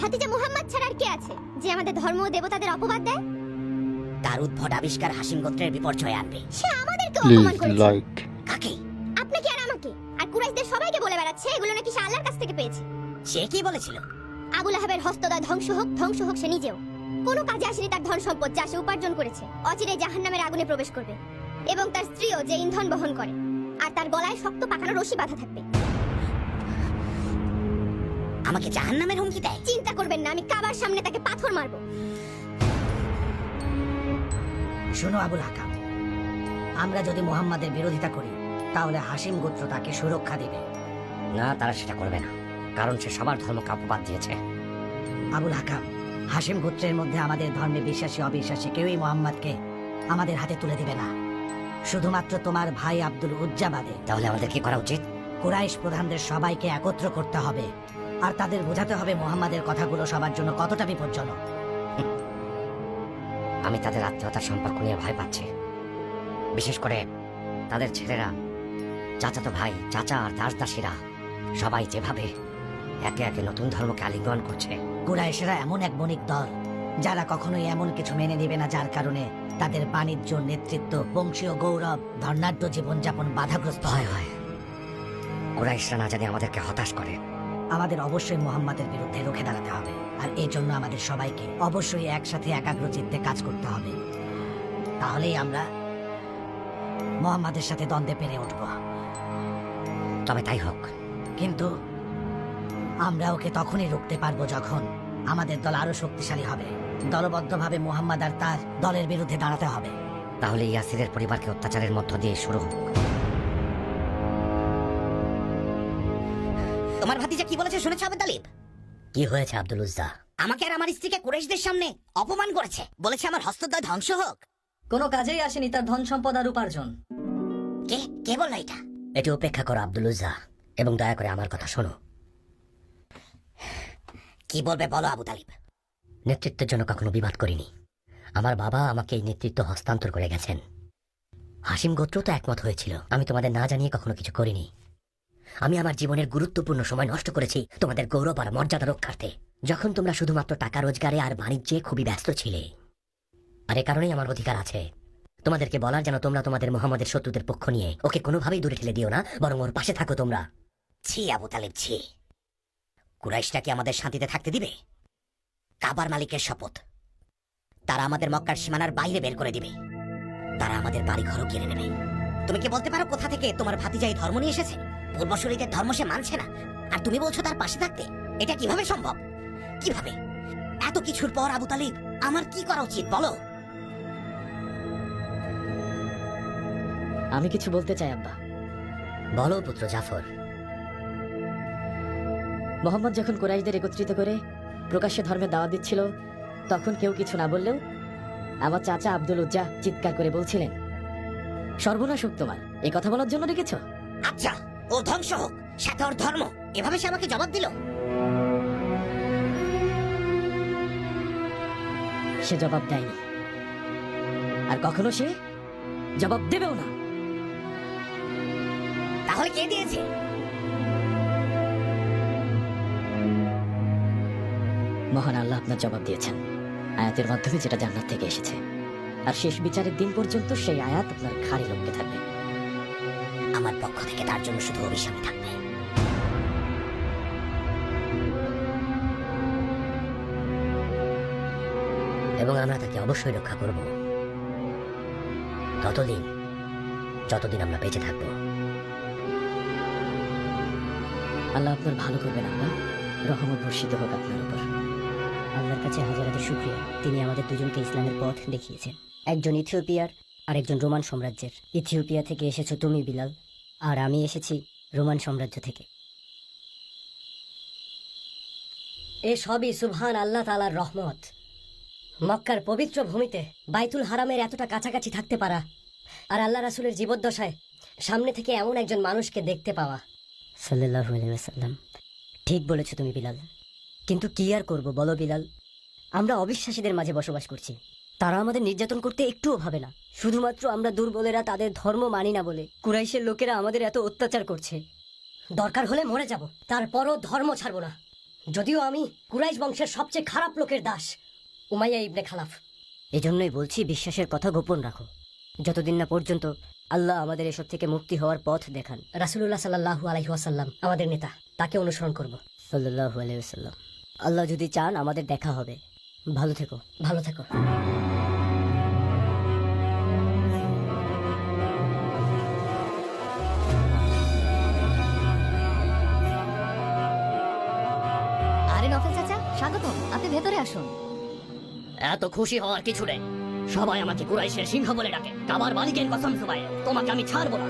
ভাতিজা মুহাম্মদ ছাড়া আর কে আছে যে আমাদের ধর্ম ও দেবতাদের অপবাদ দেয়? তার উদ্ভট আবিষ্কার হাসিম গোত্রের বিপর্যয় আনবে। সে আমাদেরকে অপমান করেছে। কাকে? আপনাকে আর আমাকে আর কুরাইশদের সবাইকে বলে বেড়াচ্ছে এগুলো নাকি সে আল্লাহর কাছ থেকে পেয়েছে। সে কি বলেছিল? আবু লাহাবের হস্তদ্বয় ধ্বংস হোক সে নিজেও। কোনো কাজে আসেনি তার ধন সম্পদ যা সে উপার্জন করেছে। অচিরে জাহান্নামের আগুনে প্রবেশ করবে এবং তার স্ত্রীও যে ইন্ধন বহন করে, আর তার গলায় শক্ত পাকানো রশি বাঁধা থাকবে। আমাকে জাহান্নামের হুমকি দেয়? চিন্তা করবেন না, আমি কাবার সামনে তাকে পাথর মারবো। শোনো আবুল হাকাম, আমরা যদি মুহাম্মাদের বিরোধিতা করি তাহলে হাসিম গোত্র তাকে সুরক্ষা দিবে না। তারা সেটা করবে না, কারণ সে সবার ধর্মকে অপবাদ দিয়েছে। আবুল হাকাম, হাসিম গোত্রের মধ্যে আমাদের ধর্মে বিশ্বাসী অবিশ্বাসী কেউই মুহাম্মাদকে আমাদের হাতে তুলে দিবে না, শুধুমাত্র তোমার ভাই আব্দুল উজ্জা বাদে। তাহলে আমাদের কি করা উচিত? কুরাইশ প্রধানদের সবাইকে একত্র করতে হবে আর তাদের বোঝাতে হবে মুহাম্মাদের কথাগুলো সবার জন্য কতটা বিপজ্জনক। আমি তাদের আত্মীয়তার সম্পর্ক নিয়ে ভয় পাচ্ছি, বিশেষ করে তাদের ছেলেরা, চাচাতো ভাই, চাচা আর দাসদাসীরা সবাই যেভাবে একে একে নতুন ধর্মকে আলিঙ্গন করছে। কুরাইশেরা এমন এক বণিক দল যারা কখনোই এমন কিছু মেনে নেবে না যার কারণে তাদের বাণিজ্য, নেতৃত্ব, বংশীয় গৌরব, ধর্নাঢ্য জীবনযাপন বাধাগ্রস্ত হয়। কুরাইশরা না জানি আমাদেরকে হতাশ করে। আমাদের অবশ্যই মুহাম্মাদের বিরুদ্ধে রুখে দাঁড়াতে হবে, আর এই জন্য আমাদের সবাইকে অবশ্যই একসাথে একাগ্র চিত্তে কাজ করতে হবে। তাহলেই আমরা মুহাম্মাদের সাথে দ্বন্দ্বে পেরে উঠব। তবে তাই হোক, কিন্তু আমরা ওকে তখনই রুখতে পারবো যখন আমাদের দল আরো শক্তিশালী হবে। দলবদ্ধভাবে মুহাম্মাদ আর তার দলের বিরুদ্ধে দাঁড়াতে হবে। তাহলে ইয়াসিরের পরিবারকে অত্যাচারের মধ্য দিয়ে শুরু হোক। তোমার ভাতিজা কি বলেছে শুনেছ আবু তালিব? কি হয়েছে আব্দুল উজ্জা? আমাকে আর আমার স্ত্রীকে কুরাইশদের সামনে অপমান করেছে, বলেছে আমার হস্তদ্বয় ধ্বংস হোক। কোনো কাজেই আসেনি তার ধন সম্পদ আর উপার্জন। কে বলল এটা? এটি উপেক্ষা করো আব্দুল উজ্জা, এবং দয়া করে আমার কথা শোনো। কি বলবে বলো আবু তালিব। নেতৃত্বের জন্য কখনো বিবাদ করিনি। আমার বাবা আমাকে এই নেতৃত্ব হস্তান্তর করে গেছেন। হাসিম গোত্র তো একমত হয়েছিল। আমি তোমাদের না জানিয়ে কখনো কিছু করিনি। আমি আমার জীবনের গুরুত্বপূর্ণ সময় নষ্ট করেছি তোমাদের গৌরব আর মর্যাদা রক্ষার্থে, যখন তোমরা শুধুমাত্র টাকা রোজগারে আর বাণিজ্যে খুবই ব্যস্ত ছিলে। আর এ কারণেই আমার অধিকার আছে তোমাদেরকে বলার, যেন তোমরা তোমাদের মুহাম্মাদের শত্রুদের পক্ষ নিয়ে ওকে কোনোভাবেই দূরে ঠেলে দিও না, বরং ওর পাশে থাকো তোমরা। ছি আবু তালিব, ছি। কুরাইশটা কি আমাদের শান্তিতে থাকতে দিবে? কাবার মালিকের শপথ, তারা আমাদের মক্কার সীমানার বাইরে বের করে দিবে। তারা আমাদের বাড়ি ঘরও কেড়ে নেবে। তুমি কি বলতে পারো কোথা থেকে তোমার ভাতিজা এই ধর্ম নিয়ে এসেছে? পূর্বসূরীদের ধর্ম সে মানছে না, আর তুমি বলছো তার পাশে থাকতে? এটা কিভাবে সম্ভব? কিভাবে? এত কিছুর পর আবু তালিব, আমার কি করা উচিত বলো? আমি কিছু বলতে চাই আব্বা। বলো পুত্র জাফর। মোহাম্মদ যখন কুরাইশদের একত্রিত করে প্রকাশ্যে ধর্মের দাওয়াত দিচ্ছিল, তখন কেউ কিছু না বললেও আমার চাচা আব্দুল উজ্জা চিৎকার করে বলছিলেন, সর্বনাশ হোক তোমার, এই কথা বলার জন্য রেখেছ? আচ্ছা, ও ধ্বংস হোক, সাথে ওর ধর্ম। এভাবে সে আমাকে জবাব দিল? সে জবাব দেয়নি, আর কখনো সে জবাব দেবেও না। তাহলে কে দিয়েছে? মহান আল্লাহ আপনার জবাব দিয়েছেন আয়াতের মাধ্যমে, যেটা জান্নাত থেকে এসেছে, আর শেষ বিচারের দিন পর্যন্ত সেই আয়াত আপনার খাড়ি লক্ষ্যে থাকবে। আমার পক্ষ থেকে তার জন্য শুধু অভিশাপই থাকবে। এবং আমরা তাকে অবশ্যই রক্ষা করব, ততদিন যতদিন আমরা বেঁচে থাকব। আল্লাহ আপনার ভালো করবেন আব্বা, রহমত বর্ষিত হোক আপনার উপর। আল্লাহর কাছে হাজার হাজার শুকরিয়া, তিনি আমাদের দুজনকে ইসলামের পথ দেখিয়েছেন। একজন ইথিওপিয়ার আর একজন রোমান সাম্রাজ্যের। ইথিওপিয়া থেকে এসেছো তুমি বিলাল, আর আমি এসেছি রোমান সাম্রাজ্য থেকে। এ সবই সুবহান আল্লাহ তাআলার রহমত। মক্কার পবিত্র ভূমিতে বাইতুল হারামের এতটা কাছাকাছি থাকতে পারা, আর আল্লাহ রাসূলের জীবদ্দশায় সামনে থেকে এমন একজন মানুষকে দেখতে পাওয়া। সাল্লাল্লাহু আলাইহি ওয়াসাল্লাম, ঠিক বলেছো তুমি বিলাল। কিন্তু কি আর করব বলো বিলাল, আমরা অবিশ্বাসীদের মাঝে বসবাস করছি। তারা আমাদের নির্যাতন করতে একটুও ভাবে না। শুধুমাত্র আমরা দুর্বলেরা তাদের ধর্ম মানি না বলে কুরাইশের লোকেরা আমাদের এত অত্যাচার করছে। দরকার হলে মরে যাব, তারপরও ধর্ম ছাড়বো না। যদিও আমি কুরাইশ বংশের সবচেয়ে খারাপ লোকের দাস, উমাইয়া ইবনে খালাফ। এজন্যই বলছি বিশ্বাসের কথা গোপন রাখো, যতদিন না পর্যন্ত আল্লাহ আমাদের এসব থেকে মুক্তি হওয়ার পথ দেখান। রাসূলুল্লাহ সাল্লাল্লাহু আলাইহি ওয়াসাল্লাম আমাদের নেতা, তাকে অনুসরণ করব। সাল্লাল্লাহু আলাইহি ওয়াসাল্লাম। আল্লাহ যদি চান আমাদের দেখা হবে। ভালো থেকো। ভালো থেকো। আরে নফেল চাচা, স্বাগতম, আপনি ভেতরে আসুন। এত খুশি হওয়ার কিছু নেই। সবাই আমাকে কুরাইশের সিংহ বলে ডাকে। কাবার মালিকের কসম, তোমাকে আমি ছাড়বো না।